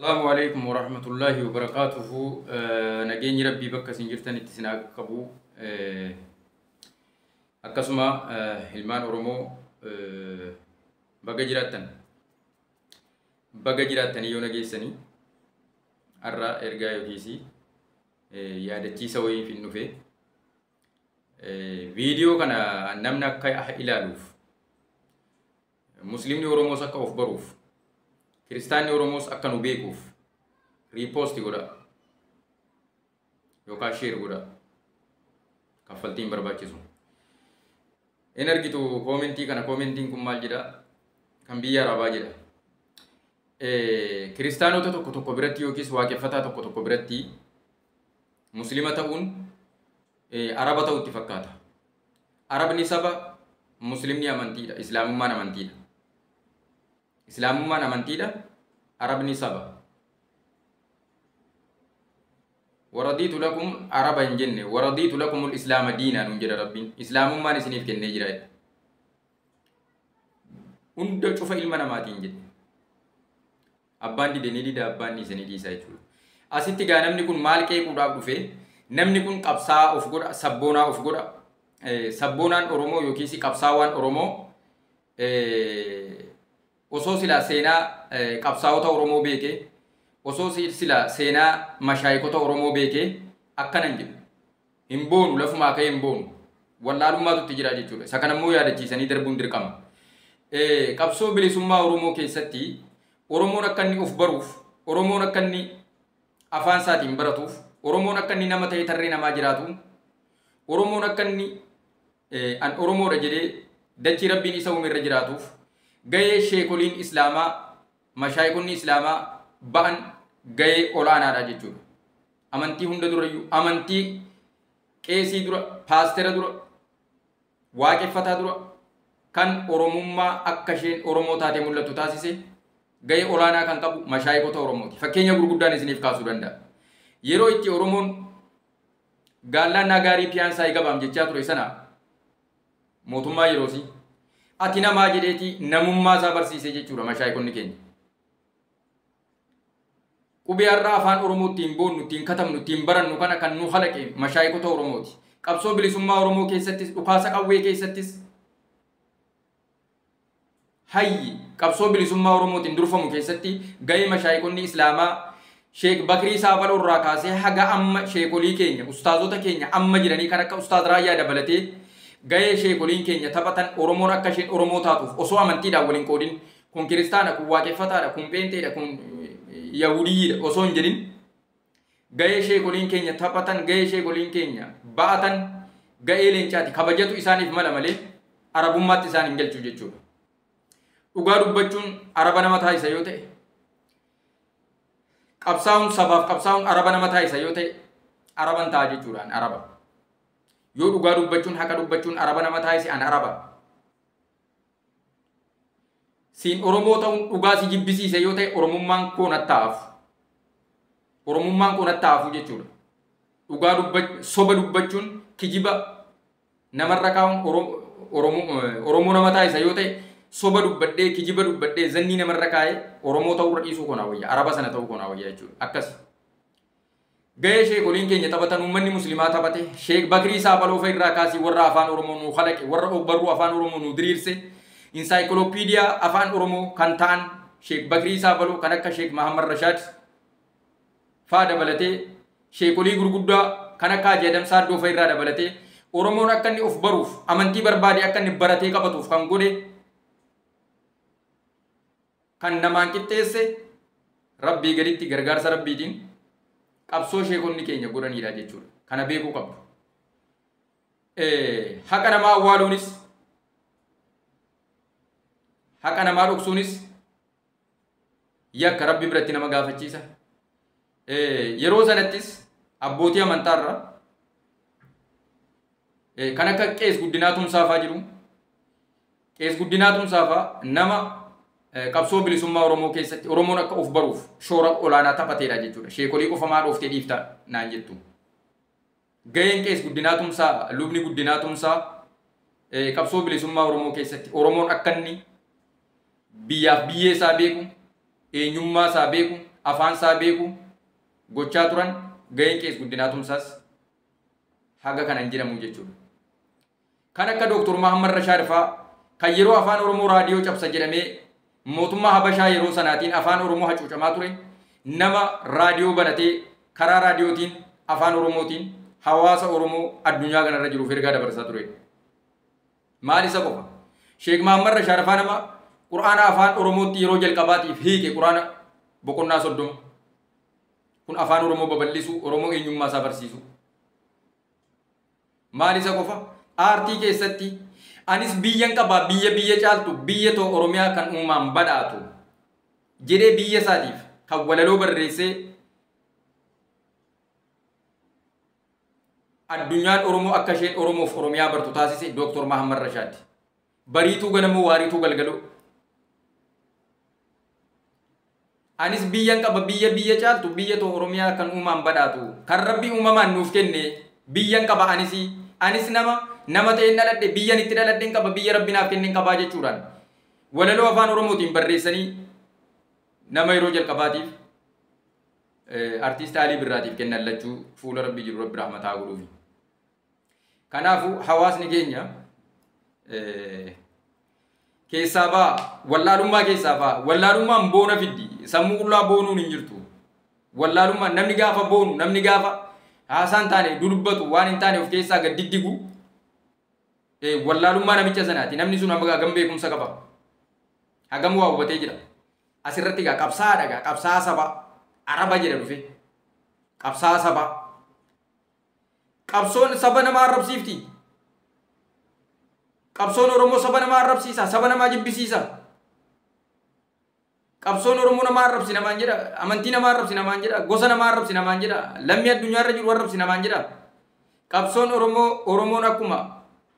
السلام عليكم ورحمة الله وبركاته. نجيني ربي بك سنجرتني تسنا كبو أكسما هلمان أورمو بجراتن يونا جيسني أرى إرجع يوكيسي يا دتشي سوي في النوفي فيديو كان نمنا كاي إلالوف مسلمني أورمو سكا أوف بروف كريستاني أوروموس أكنو بيكوف ريبوستي غدا يوكا شير غدا كفلتين برباچسو انرجيتو كومنتي كان كومنتين كم مال جدا كم بيا رابا جدا كريستانو تو تو كبرتي يوكيس واقفتا تو تو كبرتي مسلمه تكون عربه تو اتفقاتا عرب نسبه مسلمني امنتي اسلام ما نمنتي إسلام ما نمنتيلا عرب نسبة ورديت لكم عربا جنة ورديت لكم الإسلام دينا نجد ربين إسلام ما نسنيف كن نجرا عند شوف إلمنا ما تيجي أبان دي دنيدي دا أبان دي سنيدي سايتول أسيتي غانم نكون مال كي كودا بفه نم نكون كبسا أفغورا سبونا أفغورا سبونا أورومو يوكيسي كبساوان أورومو osoo sila seenaa qabsaa'ota Oromoo beekee osoo sila seenaa mashaayikota Oromoo beekee akkanan jedhu hin boonu lafumaa ka'ee hin boonu wallaalummaatu jira jechuudha. Isa kana immoo yaadachiisanii darbuun dirqama. Qabsoo bilisummaa Oromoo keessatti Oromoon akka inni of baruuf, Oromoon akka inni afaan isaatiin baratuuf, Oromoon akka inni nama ta'ee tarree namaa jiraatu, Oromoon akka inni an Oromoodha jedhee dachii Rabbiin isa uume irra jiraatuuf gahee sheekoliin islaamaa mashaayikonni islaamaa ba'an gahee olaanaadha jechuudha. Amantii hunda durayyuu amantii qeesii dura paastera dura waaqeffataa dura kan oromummaa akka isheen oromoo taatee mul'attu taasise gahee olaanaa kan qabu mashaayikota oromooti. Fakkeenya gurguddaan isiniif kaasuu danda'a. Yeroo itti oromoon gaallaan nagaarii piyaasaa eegabaam jechaa ture sana mootummaa yeroosii ati namaa jedheeti namummaa isaa barsiisee jechuudha mashaayikonni keenya. Qubee har'aa afaan Oromoo ittiin boonnu, ittiin katabnu, ittiin barannu kana kan nu halaqe mashaayikota Oromooti. Qabsoo bilisummaa Oromoo keessattis, dhukaasa qawwee keessattis hayyi qabsoo bilisummaa Oromootiin durfamu keessatti gahee mashaayikonni Islaamaa Sheek Bakrii Saabaloo irraa kaasee haga amma sheekolii keenya, ustaazota keenya amma jiranii kan akka ustaaz Raayyaa dabalatee gahee sheekoliin keenya taphatan Oromoon akka isheen Oromoo taatuuf osoo amantiidhaan waliin qoodin kun kiristaana kun waaqeffataadha kun peenteedha kun yahudiidha osoo hin jedhin gahee sheekoliin keenya taphatan gahee sheekoliin keenya ba'atan gahee leencaati kabajatu isaaniif mala malee arabummaatti isaan hin galchu jechuudha. Dhugaa dubbachuun araba nama taasisa yoo ta'e qabsaa'uun sabaaf qabsaa'uun araba nama taasisa yoo ta'e araban ta'a jechuudhaan araba. Yoo dhugaa dubbachuun haqa dubbachuun araba nama taasise an araba. Siin Oromoo ta'uun dhugaa si jibbisiise yoo ta'e Oromummaan koo natti haafu. Oromummaan koo natti haafu jechuudha. Dhugaa soba dubbachuun kijiba namarra kaa'uun Oromoo nama taasisa yoo ta'e soba dubbadhee kijiba dubbadhee zannii namarra kaa'ee Oromoo ta'uu irra dhiisuu koonaa wayya araba sana ta'uu koonaa wayya jechuudha. Akkasi. Gahee sheekoliin keenya taphatan uummanni muslimaa taphate Sheek Bakrii Saabaloo irraa kaasii warra afaan Oromoo nu halaqe warra ogbarruu afaan Oromoo nu diriirse insaayikiloopiidiyaa afaan Oromoo kan ta'an Sheek Bakrii Saabaloo kan akka Sheek Mahammad Rashaad faa dabalatee sheekolii gurguddaa kan akka Haaji Adam Saaddoo irraa dabalatee Oromoon akka inni of baruuf amantii barbaade akka inni baratee qabatuuf kan godhe kan namaan qixxeesse Rabbii gaditti gargaarsa Rabbiitiin qabsoo sheekonni keenya godhanidha jechuudha. Kana beekuu qabdu. Haqa namaa awwaaluunis haqa namaa dhoksuunis yakka Rabbi biratti nama gaafachiisa. Yeroo sanattis abbootii amantaarra kan akka Qees Guddinaa Tumsaafaa jiru. Qees Guddinaa Tumsaafaa nama qabsoo bilisummaa Oromoo keessatti Oromoon akka of baruuf shoora olaanaa taphateedha jechuudha. Sheekolii qofa maa dhooftee dhiifta naan jettu. Gaheen Qees Guddinaa Tumsaa, lubni Guddinaa Tumsaa qabsoo bilisummaa Oromoo keessatti Oromoon akka inni biyyaaf biyyee isaa beeku, eenyummaa isaa beeku, afaan isaa beeku gochaa turan ga'een kees guddinaatumsaas haga kanan jedhamu jechuudha. Kan akka Dr. Muhammad Rashaad fa'aa kan yeroo afaan Oromoo raadiyoo cabsa jedhamee mootummaa Habashaa yeroo sanaatiin afaan Oromoo hacuucamaa ture nama raadiyoo banatee karaa raadiyootiin afaan Oromootiin hawaasa Oromoo addunyaa kanarra jiruuf ergaa dabarsaa ture. Maal isa qofa? Sheek Muhammad Rashaad fa'aa nama Qur'aana afaan Oromootti yeroo jalqabaatiif hiike Qur'aana boqonnaa 30 kun afaan Oromoo babal'isu Oromoo eenyummaa isaa barsiisu. Maal isa qofa? Aartii keessatti anis biyyan qaba biyya caaltu biyya too Oromiyaa kan uumaan badhaatu jedhee biyya isaatiif kan walaloo barreessee addunyaan Oromoo akka isheen Oromoof Oromiyaa bartu taasise Dr. Muhammad Rashaad. Bariituu ganamoo waariituu galgaloo. Anis biyyan qaba biyya caaltu biyya too Oromiyaa kan uumaan badhaatu kan Rabbi uumamaan nuuf kenne biyyan qaba anis nama ta'een dhaladhe biyyan itti dhaladheen qaba biyya Rabbi naaf kenneen qabaa jechuudhaan walaloo afaan Oromootiin barreessanii nama yeroo jalqabaatiif artiist Alii Birraatiif kennan lachuu fuula Rabbi jiru Rabbi rahmataa godhuufi. Kanaafuu hawaasni keenya keessaa ba'a wallaalummaa keessaa ba'a wallaalummaan boona fiddi sammuu qullaa boonuun hin jirtu. Wallaalummaan namni gaafa boonu namni gaafa haasaan taane dubbatu waan hin taane of keessaa gad diddigu wallaalummaa namicha sanaati. Namni sun amma hagam beekumsa qaba hagam waa hubatee jira. Asirratti gaa qabsaadha gaa qabsaa saba araba jedha dhufe qabsaa saba qabsoon saba namaa arrabsiifti. Qabsoon Oromoo saba namaa arrabsiisa saba namaa jibbisiisa. Qabsoon Oromoo namaa arrabsi namaan jedha amantii namaa arrabsi namaan jedha gosa namaa arrabsi namaan jedha lammii addunyaarra jiru arrabsi namaan jedha. Qabsoon Oromoon akkuma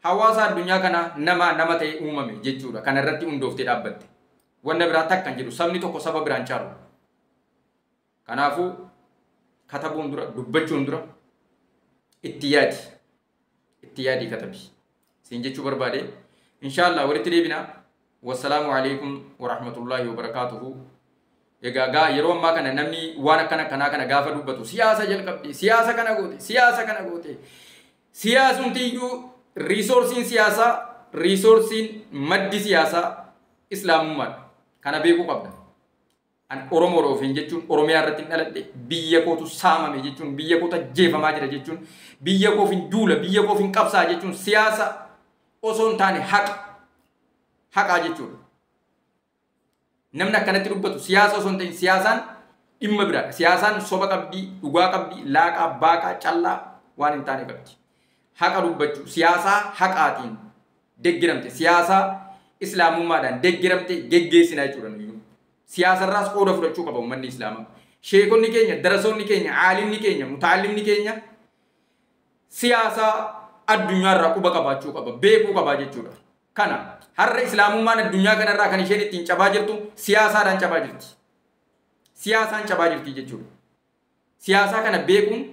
hawaasa addunyaa kana nama ta'e uumame jechuudha. Kana irratti hundooftee dhaabbatte. Wanna biraa takka hin jedhu sabni tokko saba biraan caalu. Kanaafuu katabuun dura dubbachuun dura itti yaadi katabi. Siin jechuu barbaade inshallah walitti deebina. Wassalaamu alaikum warahmatullahi wabarakatuhu. Egaa yeroo ammaa kana namni waan akkana kana gaafa dubbatu siyaasa jalqabdi siyaasa kana goote siyaasumtiyyuu resoursiin siyaasaa resoursiin maddi siyaasaa islaamummaadha. Kana beekuu qabda. An Oromoo roofin jechuun Oromiyaa irratti dhaladhe biyya kootu saamame jechuun biyya kootu ajjeefamaa jira jechuun biyya koofin duula biyya koofin qabsaa jechuun siyaasa osoo hin taane haqaa jechuudha. Namni akkanatti dubbatu siyaasa osoo hin ta'in siyaasaan dhimma biraadha. Siyaasaan soba qabdii dhugaa qabdii laaqaa baaqaa callaa waan hin taane qabdi. Haqa dubbachuu siyaasaa haqaatiin deggiramte siyaasaa islaamummaadhaan deggiramte geggeessinaa jechuudha. Siyaasarraas qooda fudhachuu qaba uummanni islaamaa. Sheekonni keenya darasoonni keenya aalimni keenya mutaallimni keenya siyaasa addunyaarraa quba qabaachuu qaba beekuu qaba jechuudha. Kana har'a islaamummaan addunyaa kanarraa kan isheen ittiin cabaa jirtu siyaasaadhaan cabaa jirti. Siyaasaan cabaa jirti jechuudha. Siyaasaa kana beekuun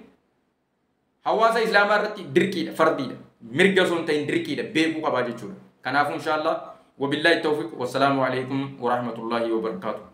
hawaasa islaamaa irratti dirqiidha fardiidha. Mirga osoo hin ta'in dirqiidha beekuu qaba jechuudha. Kanaafuu inshallah wabillahi tawfiq wasalaamu alaikum warahmatullahi wabarakatuh.